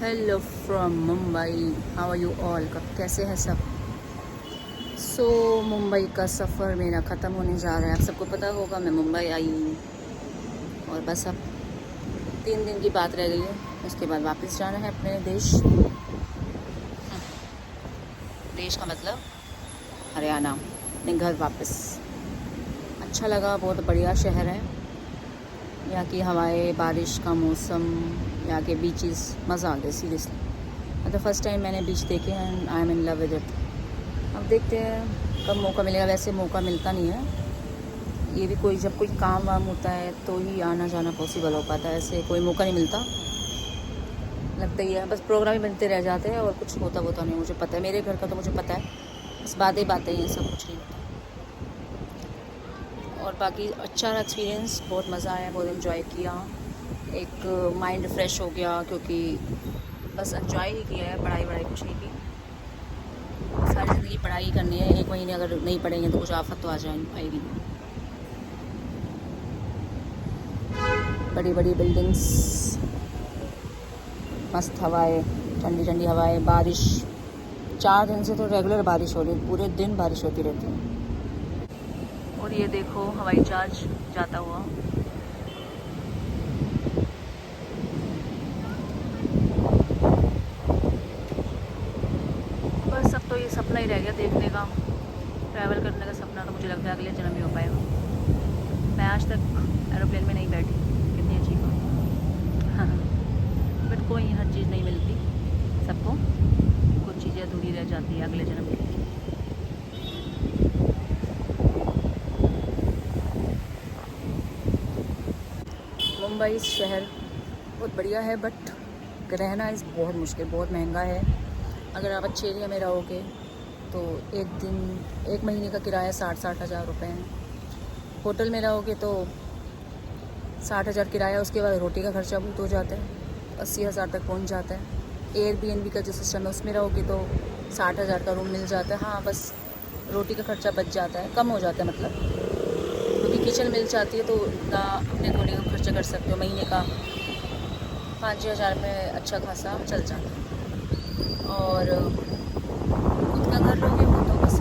Hello from Mumbai, how are you all. कब कैसे हैं सब। मुंबई का सफ़र मेरा ख़त्म होने जा रहा है। आप सबको पता होगा मैं मुंबई आई हूँ और बस अब 3 दिन की बात रह गई है। उसके बाद वापस जाना है अपने देश। देश का मतलब हरियाणा, अपने घर वापस। अच्छा लगा, बहुत बढ़िया शहर है। यहाँ की हवाएं, बारिश का मौसम, यहाँ के बीचेस, मज़ा आ गया सीरियसली। मतलब फ़र्स्ट टाइम मैंने बीच देखे हैं, I am in love with it. अब देखते हैं कब मौका मिलेगा। वैसे मौका मिलता नहीं है। ये भी कोई जब कोई काम वाम होता है तो ही आना जाना पॉसिबल हो पाता है, ऐसे कोई मौका नहीं मिलता। लगता ही है बस प्रोग्राम ही बनते रह जाते हैं और कुछ होता नहीं। मुझे पता है, मेरे घर का तो मुझे पता है, बस बातें ही सब कुछ नहीं होता। और बाकी अच्छा रहा एक्सपीरियंस, बहुत मज़ा आया, बहुत इन्जॉय किया। एक माइंड फ्रेश हो गया क्योंकि बस एंजॉय ही किया है, पढ़ाई कुछ नहीं की। सारी ज़िंदगी पढ़ाई करनी है, 1 महीने अगर नहीं पढ़ेंगे तो कुछ आफत तो आएगी। बड़ी बड़ी बिल्डिंग्स, मस्त हवाएं, ठंडी ठंडी हवाएं, बारिश। 4 दिन से तो रेगुलर बारिश हो रही है, पूरे दिन बारिश होती रहती है। और ये देखो हवाई जहाज जाता हुआ। बस अब तो ये सपना ही रह गया देखने का। ट्रैवल करने का सपना तो मुझे लगता है अगले जन्म ही हो पाएगा। मैं आज तक एरोप्लेन में नहीं बैठी, कितनी अजीब बात। हाँ, बट कोई हर चीज़ नहीं मिलती सबको, कुछ चीज़ें अधूरी रह जाती है अगले जन्म के लिए। मुंबई शहर बहुत बढ़िया है, बट रहना इस बहुत मुश्किल, बहुत महंगा है। अगर आप अच्छे एरिया में रहोगे तो 1 महीने का किराया 60 हज़ार रुपये है। होटल में रहोगे तो 60 हज़ार किराया, उसके बाद रोटी का खर्चा बहुत हो जाता है, 80 हज़ार तक पहुंच जाता है। एयरबीएनबी का जो सिस्टम है उसमें रहोगे तो 60 हज़ार का रूम मिल जाता है। हाँ, बस रोटी का खर्चा बच जाता है, कम हो जाता है मतलब, क्योंकि किचन मिल जाती है तो ना अपने अकॉर्डिंग हम खर्चा कर सकते हो। महीने का 5-6 हज़ार में अच्छा खासा चल जाता है। और खुद का घर लोगे वो तो बस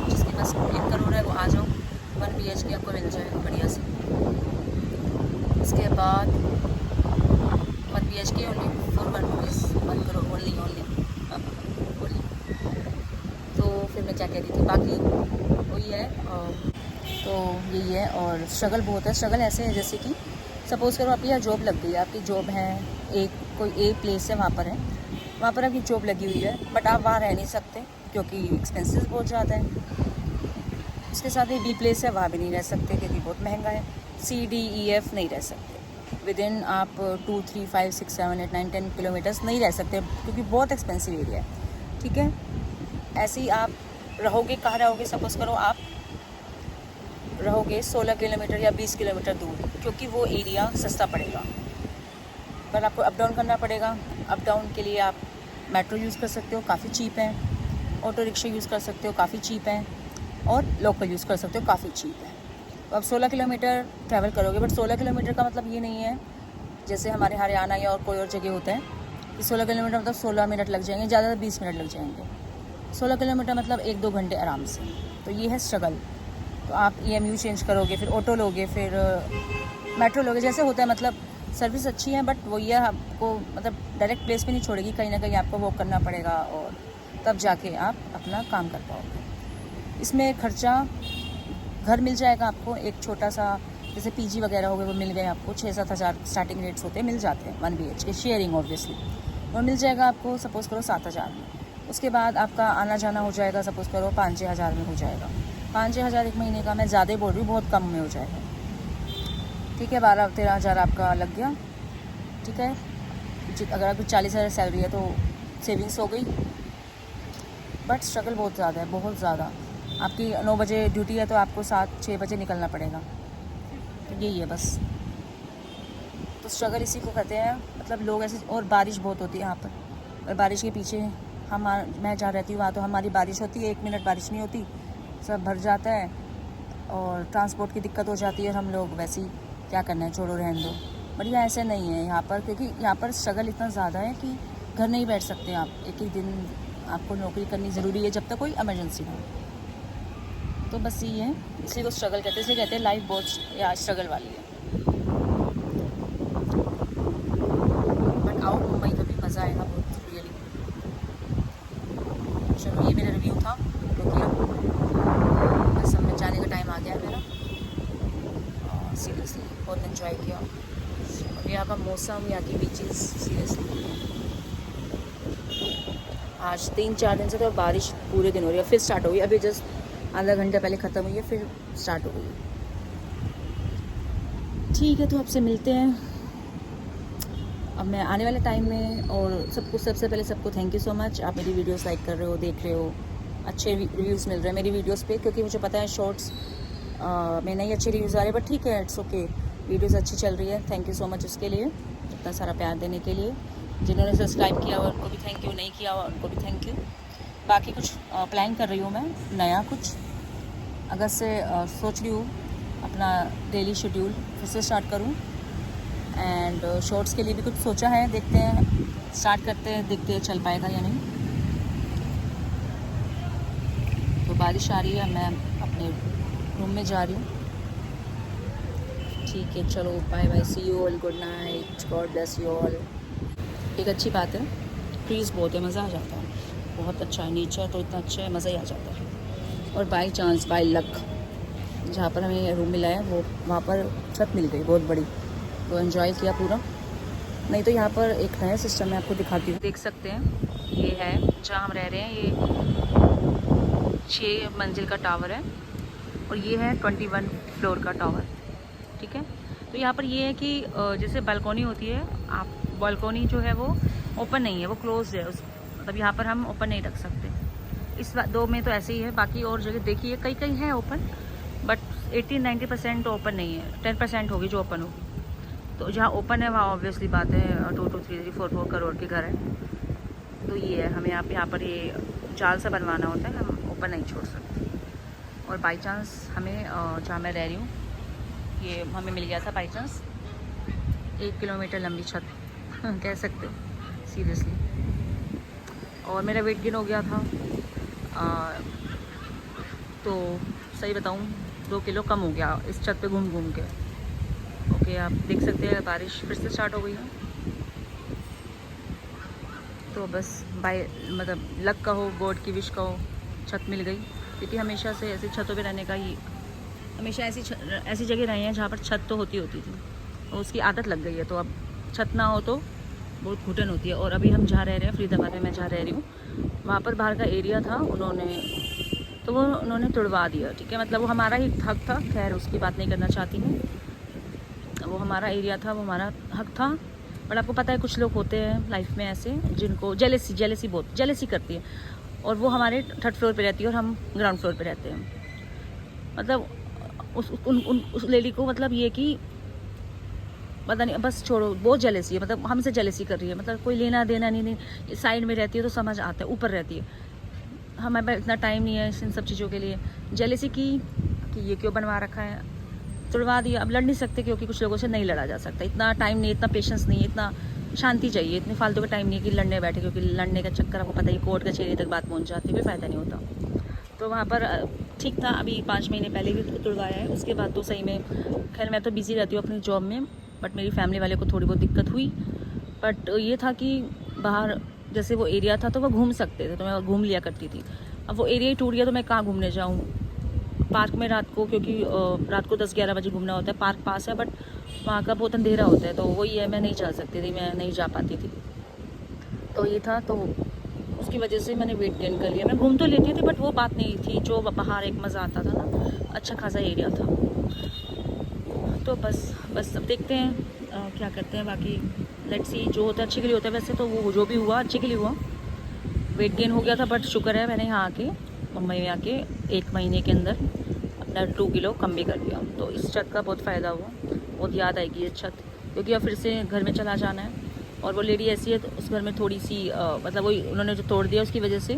जिसके पास 1 करोड़ है वो आ जाओ, 1 BHK आपको मिल जाएगा बढ़िया से। इसके बाद 1 BHK only for 1 crore only. तो फिर मैं क्या कह रही थी, बाकी वही है। तो यही है। और स्ट्रगल बहुत है। स्ट्रगल ऐसे है जैसे कि सपोज़ करो आपकी यहाँ जॉब लग गई है, आपकी जॉब है कोई एक प्लेस है, वहाँ पर आपकी जॉब लगी हुई है, बट आप वहाँ रह नहीं सकते क्योंकि एक्सपेंसेस बहुत ज़्यादा है। उसके साथ ही बी प्लेस है, वहाँ भी नहीं रह सकते क्योंकि बहुत महंगा है। CDEF नहीं रह सकते। विद इन आप 2, 3, 5, 6, 7, 8, 9, 10 किलोमीटर्स नहीं रह सकते क्योंकि बहुत एक्सपेंसिव एरिया है। ठीक है, ऐसे ही आप रहोगे, कहाँ रहोगे, सपोज़ करो आप रहोगे 16 किलोमीटर या 20 किलोमीटर दूर, क्योंकि वो एरिया सस्ता पड़ेगा, पर आपको अप डाउन करना पड़ेगा। अप डाउन के लिए आप मेट्रो यूज़ कर सकते हो, काफ़ी चीप है। ऑटो रिक्शा यूज़ कर सकते हो, काफ़ी चीप है। और लोकल यूज़ कर सकते हो, काफ़ी चीप है। तो आप 16 किलोमीटर ट्रैवल करोगे, बट 16 किलोमीटर का मतलब ये नहीं है जैसे हमारे हरियाणा या और कोई और जगह होता है कि 16 किलोमीटर मतलब 16 मिनट लग जाएंगे, ज़्यादा 20 मिनट लग जाएंगे। 16 किलोमीटर मतलब 1-2 घंटे आराम से। तो ये है स्ट्रगल। तो आप EMU चेंज करोगे, फिर ऑटो लोगे, फिर मेट्रो लोगे, जैसे होता है। मतलब सर्विस अच्छी है, बट वो ये आपको मतलब डायरेक्ट प्लेस पे नहीं छोड़ेगी, कहीं ना कहीं आपको वॉक करना पड़ेगा और तब जाके आप अपना काम कर पाओगे। इसमें खर्चा, घर मिल जाएगा आपको एक छोटा सा, जैसे PG वगैरह हो गए, वो मिल गए आपको 6-7 हज़ार स्टार्टिंग रेट्स होते हैं, मिल जाते हैं 1 BHK शेयरिंग ऑब्वियसली। और मिल जाएगा आपको सपोज़ करो 7 हज़ार में। उसके बाद आपका आना जाना हो जाएगा, सपोज़ करो 5-6 हज़ार में हो जाएगा। 5-6 हज़ार 1 महीने का, मैं ज़्यादा बोल रही हूँ, बहुत कम में हो जाएगा। ठीक है, 12-13 हज़ार आपका लग गया। ठीक है, अगर आपकी 40 हज़ार सैलरी है तो सेविंग्स हो गई। बट स्ट्रगल बहुत ज़्यादा है, बहुत ज़्यादा। आपकी 9 बजे ड्यूटी है तो आपको 7-6 बजे निकलना पड़ेगा। तो यही है बस। तो स्ट्रगल इसी को कहते हैं, मतलब लोग ऐसे। और बारिश बहुत होती है यहाँ पर, और बारिश के पीछे मैं जहाँ रहती हूँ वहाँ तो हमारी बारिश होती है, 1 मिनट बारिश नहीं होती, सब भर जाता है और ट्रांसपोर्ट की दिक्कत हो जाती है। और हम लोग वैसे ही क्या करना है, छोड़ो रहने दो। बट यहाँ ऐसे नहीं है यहाँ पर, क्योंकि यहाँ पर स्ट्रगल इतना ज़्यादा है कि घर नहीं बैठ सकते आप, एक एक दिन आपको नौकरी करनी ज़रूरी है जब तक कोई इमरजेंसी हो। तो बस ये है, इसलिए को स्ट्रगल कहते हैं, इसलिए कहते हैं लाइफ बहुत या स्ट्रगल वाली है। बट आओ मुंबई में भी मज़ा आएगा बहुत रियली। चलो ये मेरा रिव्यू था तो किया, बस अब मैं जाने का टाइम आ गया है मेरा। सीरियसली बहुत इन्जॉय किया और यहाँ का मौसम, यहाँ की बीचेस, सीरियसली आज 3-4 दिन से तो बारिश पूरे दिन हो रही है, फिर स्टार्ट हो गई, अभी जस्ट आधा घंटा पहले ख़त्म हुई है, फिर स्टार्ट हो गई। ठीक है, तो आपसे मिलते हैं अब मैं आने वाले टाइम में। और सबको सबसे पहले सबको थैंक यू सो मच, आप मेरी वीडियोस लाइक कर रहे हो, देख रहे हो, अच्छे रिव्यूज़ मिल रहे हैं मेरी वीडियोस पे, क्योंकि मुझे पता है शॉर्ट्स में नहीं अच्छे रिव्यूज़ आ रहे, बट ठीक है, इट्स ओके, वीडियोस अच्छी चल रही है। थैंक यू सो मच उसके लिए, इतना सारा प्यार देने के लिए। जिन्होंने सब्सक्राइब किया हुआ उनको भी थैंक यू, नहीं किया हुआ उनको भी थैंक यू। बाकी कुछ प्लान कर रही हूँ मैं नया कुछ, अगस्त से सोच रही हूँ अपना डेली शेड्यूल फिर से स्टार्ट करूँ। एंड शॉर्ट्स के लिए भी कुछ सोचा है, देखते हैं, स्टार्ट करते हैं, देखते हैं चल पाएगा या नहीं। तो बारिश आ रही है, मैं अपने रूम में जा रही हूँ। ठीक है, चलो bye bye, see you all, good night, God bless you all. एक अच्छी बात है, ट्रीज़ बहुत है, मज़ा आ जाता है, बहुत अच्छा है, नेचर तो इतना अच्छा है, मज़ा ही आ जाता है। और बाई चांस, बाई लक, जहाँ पर हमें रूम मिला है वो वहाँ पर छत मिल गई बहुत बड़ी, तो एंजॉय किया पूरा। नहीं तो यहाँ पर एक नया सिस्टम है, आपको दिखाती हूँ, देख सकते हैं, ये है जहाँ हम रह रहे हैं, ये 6 मंजिल का टावर है और ये है 21 फ्लोर का टावर। ठीक है, तो यहाँ पर ये है कि जैसे बालकोनी होती है, आप बालकोनी जो है वो ओपन नहीं है, वो क्लोज है, मतलब यहाँ पर हम ओपन नहीं रख सकते। इस 2 में तो ऐसे ही है, बाकी और जगह देखिए कई कई है ओपन, बट 80-90% ओपन नहीं है, 10% होगी जो ओपन होगी। तो जहाँ ओपन है वहाँ ऑब्वियसली बात है 2, 2, 3, 4 करोड़ के घर है। तो ये है, हमें यहाँ पर ये जाल से बनवाना होता है, हम ओपन नहीं छोड़ सकते। और बाई चांस हमें जहाँ मैं रह रही हूँ, ये हमें मिल गया था बाई चांस 1 किलोमीटर लंबी छत कह सकते हो, सीरियसली। और मेरा वेट गेन हो गया था, तो सही बताऊँ 2 किलो कम हो गया इस छत पे घूम घूम के। ओके, आप देख सकते हैं बारिश फिर से स्टार्ट हो गई है। तो बस बाय मतलब लक का हो, गॉड की विश का हो, छत मिल गई, क्योंकि हमेशा से ऐसी छतों पे रहने का ही, हमेशा ऐसी जगह रहे हैं जहाँ पर छत तो होती थी, और उसकी आदत लग गई है। तो अब छत ना हो तो बहुत घुटन होती है। और अभी हम जहाँ रह रहे हैं, फरीदाबाद में मैं जहाँ रह रही हूँ, वहाँ पर बाहर का एरिया था, उन्होंने तुड़वा दिया। ठीक है, मतलब वो हमारा ही हक था, खैर उसकी बात नहीं करना चाहती हूँ, वो हमारा एरिया था, वो हमारा हक था। बट आपको पता है कुछ लोग होते हैं लाइफ में ऐसे जिनको जेलेसी बहुत जेलेसी करती है, और वो हमारे 3rd फ्लोर पे रहती है और हम ग्राउंड फ्लोर पे रहते हैं। मतलब उस लेडी को मतलब ये कि पता नहीं, बस छोड़ो, बहुत जेलेसी है, मतलब हमसे जेलेसी कर रही है, मतलब कोई लेना देना नहीं, साइड में रहती है तो समझ आता है, ऊपर रहती है, हमारे पास इतना टाइम नहीं है इन सब चीज़ों के लिए। जेलेसी की कि ये क्यों बनवा रखा है, तुड़वा दिया। अब लड़ नहीं सकते, क्योंकि कुछ लोगों से नहीं लड़ा जा सकता, इतना टाइम नहीं, इतना पेशेंस नहीं, इतना शांति चाहिए, इतने फालतू का टाइम नहीं कि लड़ने बैठे, क्योंकि लड़ने का चक्कर आपको पता ही कोर्ट कचहरी तक बात पहुंच जाती है, कोई फ़ायदा नहीं होता। तो वहाँ पर ठीक था, अभी 5 महीने पहले भी तुड़वाया है, उसके बाद तो सही में, खैर मैं तो बिज़ी रहती हूँ अपनी जॉब में, बट मेरी फैमिली वाले को थोड़ी बहुत दिक्कत हुई। बट ये था कि बाहर जैसे वो एरिया था तो वो घूम सकते थे, तो मैं घूम लिया करती थी। अब वो एरिया ही टूट गया तो मैं कहाँ घूमने जाऊँ पार्क में रात को, क्योंकि रात को 10-11 बजे घूमना होता है, पार्क पास है बट वहाँ का बहुत अंधेरा होता है, तो वही है, मैं नहीं जा सकती थी, मैं नहीं जा पाती थी। तो ये था, तो उसकी वजह से मैंने वेट गेन कर लिया। मैं घूम तो लेती थी बट वो बात नहीं थी, जो बाहर एक मज़ा आता था ना, अच्छा खासा एरिया था। तो बस अब देखते हैं क्या करते हैं, बाकी लेट्स सी, जो होता है अच्छे के लिए होता है। वैसे तो वो जो भी हुआ अच्छे के लिए हुआ, वेट गेन हो गया था, बट शुक्र है मैंने यहाँ आके मुंबई में आके 1 महीने के अंदर अपना 2 किलो कम भी कर दिया। तो इस छत का बहुत फ़ायदा हुआ, बहुत याद आएगी ये छत, क्योंकि अब फिर से घर में चला जाना है। और वो लेडी ऐसी है तो उस घर में थोड़ी सी मतलब वही उन्होंने जो तोड़ दिया उसकी वजह से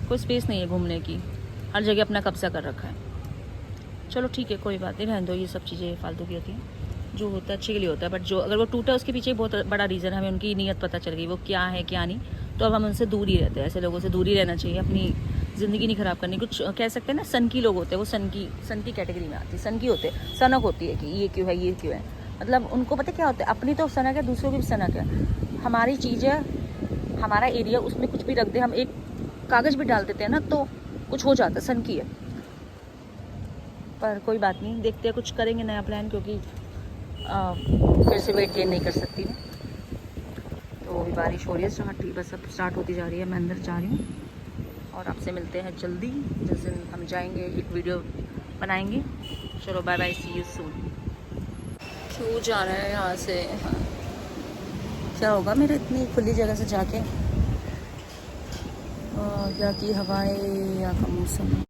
कोई स्पेस नहीं है घूमने की, हर जगह अपना कब्जा कर रखा है। चलो ठीक है, कोई बात नहीं, रहने दो, ये सब चीज़ें फालतू की होती हैं। जो होता है अच्छे के लिए होता है, बट जो अगर वो टूटा उसके पीछे बहुत बड़ा रीज़न है, हमें उनकी नीयत पता चल गई वो क्या है क्या नहीं, तो अब हम उनसे दूर ही रहते हैं। ऐसे लोगों से दूर ही रहना चाहिए, अपनी ज़िंदगी नहीं ख़राब करनी। कुछ कह सकते हैं ना, सन की लोग होते हैं, वो सन की कैटेगरी में आती है, सन की होते हैं, सनक होती है कि ये क्यों है ये क्यों है, मतलब उनको पता क्या होता है, अपनी तो सनक है, दूसरों की भी सनक है। हमारी चीज़ है, हमारा एरिया, उसमें कुछ भी रख दे, हम एक कागज़ भी डाल देते हैं ना तो कुछ हो जाता है, सन की है। पर कोई बात नहीं, देखते हैं कुछ करेंगे नया प्लान, क्योंकि फिर से वेट गेन नहीं कर सकती मैं। तो अभी बारिश हो रही है स्टार्ट, बस अब स्टार्ट होती जा रही है, मैं अंदर जा रही हूँ और आपसे मिलते हैं जल्दी, जिस दिन हम जाएंगे एक वीडियो बनाएंगे। चलो bye bye, see you soon. क्यों जा रहे हैं यहाँ से? हाँ। क्या होगा मेरे इतनी खुली जगह से जाके, या की हवाएं या का मौसम।